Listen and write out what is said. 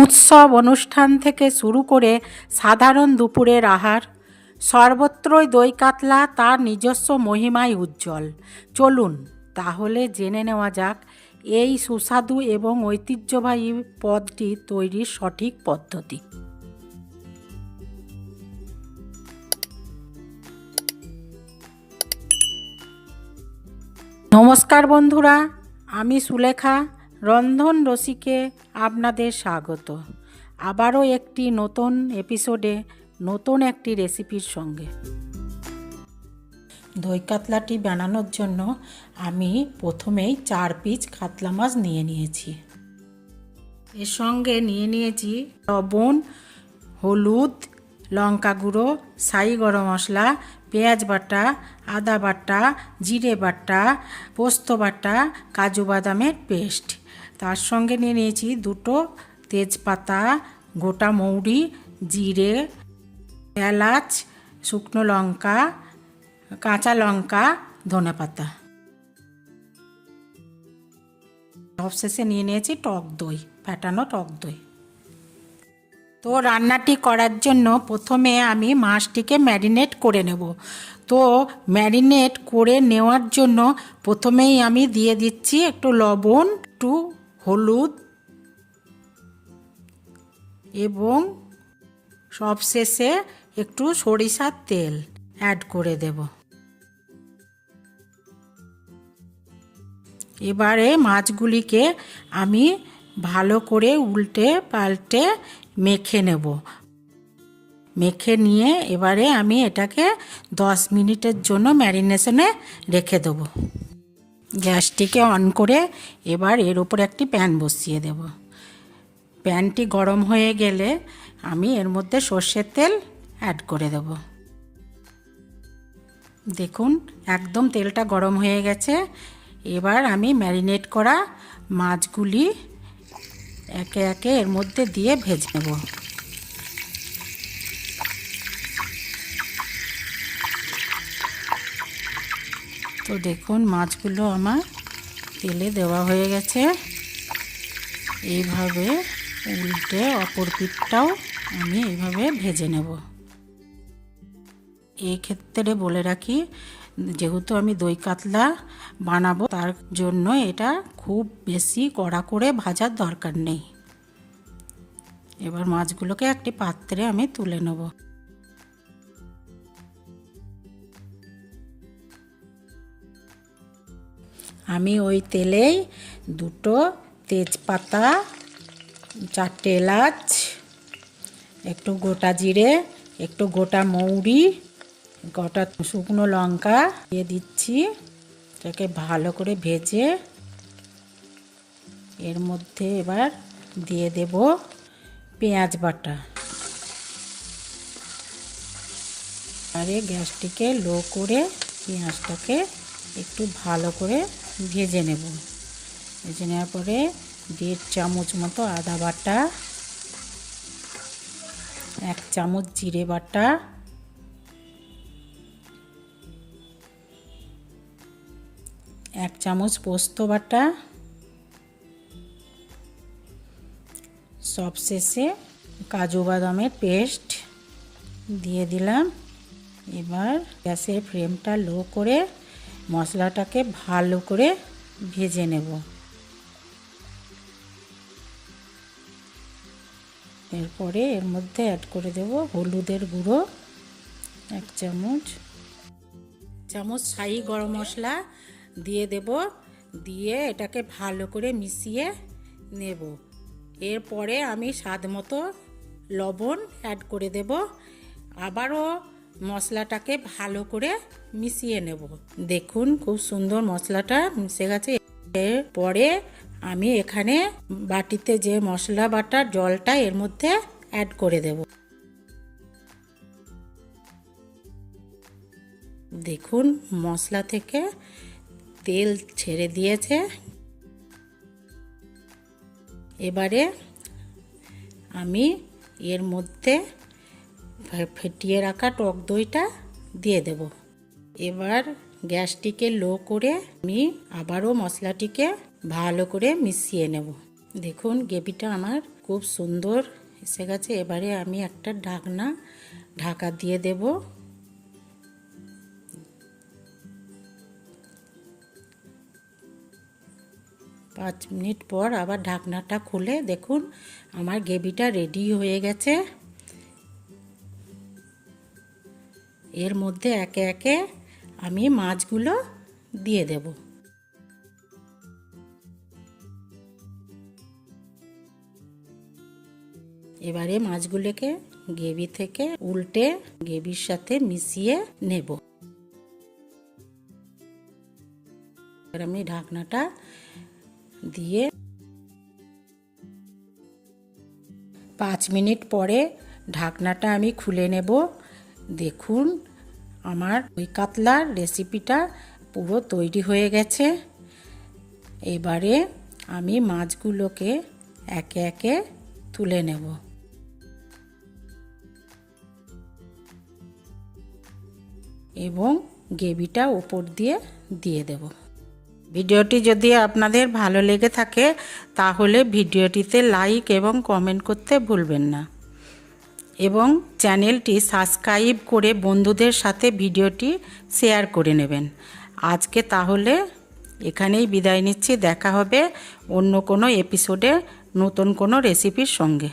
উৎসব অনুষ্ঠান থেকে শুরু করে সাধারণ দুপুরের আহার, সর্বত্রই দই কাতলা তার নিজস্ব মহিমায় উজ্জ্বল। চলুন তাহলে জেনে নেওয়া যাক এই সুস্বাদু এবং ঐতিহ্যবাহী পদটি তৈরির সঠিক পদ্ধতি। নমস্কার বন্ধুরা, আমি সুলেখা রন্ধন রসিকে আপনাদের স্বাগত। আবারও একটি নতুন এপিসোডে নতুন একটি রেসিপির সঙ্গে। দই কাতলাটি বানানোর জন্য আমি প্রথমেই 4 পিস কাতলা মাছ নিয়ে নিয়েছি। এর সঙ্গে নিয়ে নিয়েছি লবণ, হলুদ, লঙ্কা গুঁড়ো, শাহি গরম মশলা, পেঁয়াজ বাটা, আদা বাটা, জিরে বাটা, পোস্ত বাটা, কাজু বাদামের পেস্ট। তার সঙ্গে নিয়ে নিয়েছি 2টো তেজপাতা, গোটা মৌরি, জিরে, এলাচ, শুকনো লঙ্কা, কাঁচা লঙ্কা, ধনেপাতা। সবশেষে নিয়ে নিয়েছি টক দই, ফ্যাটানো টক দই। তো রান্নাটি করার জন্য প্রথমে আমি মাছটিকে ম্যারিনেট করে নেব। তো ম্যারিনেট করে নেওয়ার জন্য প্রথমেই আমি দিয়ে দিচ্ছি একটু লবণ, একটু হলুদ এবং সবশেষে একটু সরিষার তেল অ্যাড করে দেব। এবারে মাছগুলিকে আমি ভালো করে উল্টে পাল্টে মেখে নেব। মেখে নিয়ে এবারে আমি এটাকে 10 মিনিটের জন্য ম্যারিনেশনে রেখে দেবো। গ্যাসটিকে অন করে এবার এর উপর একটি প্যান বসিয়ে দেব। প্যানটি গরম হয়ে গেলে আমি এর মধ্যে সর্ষের তেল অ্যাড করে দেব। দেখুন একদম তেলটা গরম হয়ে গেছে। এবার আমি ম্যারিনেট করা মাছগুলি একে একে এর মধ্যে দিয়ে ভেজে নেব। তো দেখুন মাছগুলো আমার তেলে দেওয়া হয়ে গেছে। এইভাবে উল্টে অপর পিঠটাও আমি এইভাবে ভেজে নেব। এই ক্ষেত্রে বলে রাখি, যেহেতু আমি দই কাতলা বানাবো তার জন্য এটা খুব বেশি কড়া করে ভাজার দরকার নেই। এবার মাছগুলোকে একটি পাত্রে আমি তুলে নেব। আমি ওই তেলেই 2টো তেজপাতা, 4টে এলাচ, একটু গোটা জিরে, একটু গোটা মৌরি, গোটা শুকনো লঙ্কা দিয়ে দিচ্ছি। এটাকে ভালো করে ভেজে এর মধ্যে এবার দিয়ে দেব পেঁয়াজ বাটা। আরে গ্যাসটিকে লো করে পেঁয়াজটাকে একটু ভালো করে ভেজে নেব। ভেজে নেওয়ার পরে 1.5 চামচ মতো আদা বাটা, 1 চামচ জিরে বাটা, 1 চামচ পোস্ত বাটা, সবশেষে কাজু বাদামের পেস্ট দিয়ে দিলাম। এবার গ্যাসের ফ্লেমটা লো করে মশলাটাকে ভালো করে ভেজে নেব। এরপরে এর মধ্যে অ্যাড করে দেব হলুদের গুঁড়ো 1 চামচ, শাহি গরম মশলা দিয়ে দেব। দিয়ে এটাকে ভালো করে মিশিয়ে নেব। এরপরে আমি স্বাদ মতো লবণ অ্যাড করে দেব। আবারও মশলাটাকে ভালো করে মিশিয়ে নেব। দেখুন খুব সুন্দর মশলাটা মিশে গেছে। এরপরে আমি এখানে বাটিতে যে মশলা বাটার জলটা এর মধ্যে অ্যাড করে দেব। দেখুন মশলা থেকে তেল ছেড়ে দিয়েছে। এবারে আমি এর মধ্যে ফেটিয়ে রাখা টক দইটা দিয়ে দেব। এবার গ্যাসটিকে লো করে আমি আবারও মশলাটিকে ভালো করে মিশিয়ে নেব। দেখুন গ্রেভিটা আমার খুব সুন্দর এসে গেছে। এবারে আমি একটা ঢাকা দিয়ে দেব। পাঁচ মিনিট পর আবার ঢাকনাটা খুলে দেখুন আমার গ্রেভিটা রেডি হয়ে গেছে। এর মধ্যে একে একে আমি মাছগুলো দিয়ে দেব। এবারে মাছগুলোকে গ্রেভি থেকে উল্টে গ্রেভির সাথে মিশিয়ে নেব। এবার আমি ঢাকনাটা দিয়ে 5 মিনিট পরে ঢাকনাটা আমি খুলে নেব। দেখুন আমার ওই কাতলার রেসিপিটা পুরো তৈরি হয়ে গেছে। এবারে আমি মাছগুলোকে একে একে তুলে নেব। এবং গ্রেভিটা উপর দিয়ে দেব। ভিডিওটি যদি আপনাদের ভালো লেগে থাকে তাহলে ভিডিওটিতে লাইক এবং কমেন্ট করতে ভুলবেন না এবং চ্যানেলটি সাবস্ক্রাইব করে বন্ধুদের সাথে ভিডিওটি শেয়ার করে নেবেন। আজকে তাহলে এখানেই বিদায় নিচ্ছি। দেখা হবে অন্য কোনো এপিসোডে নতুন কোনো রেসিপির সঙ্গে।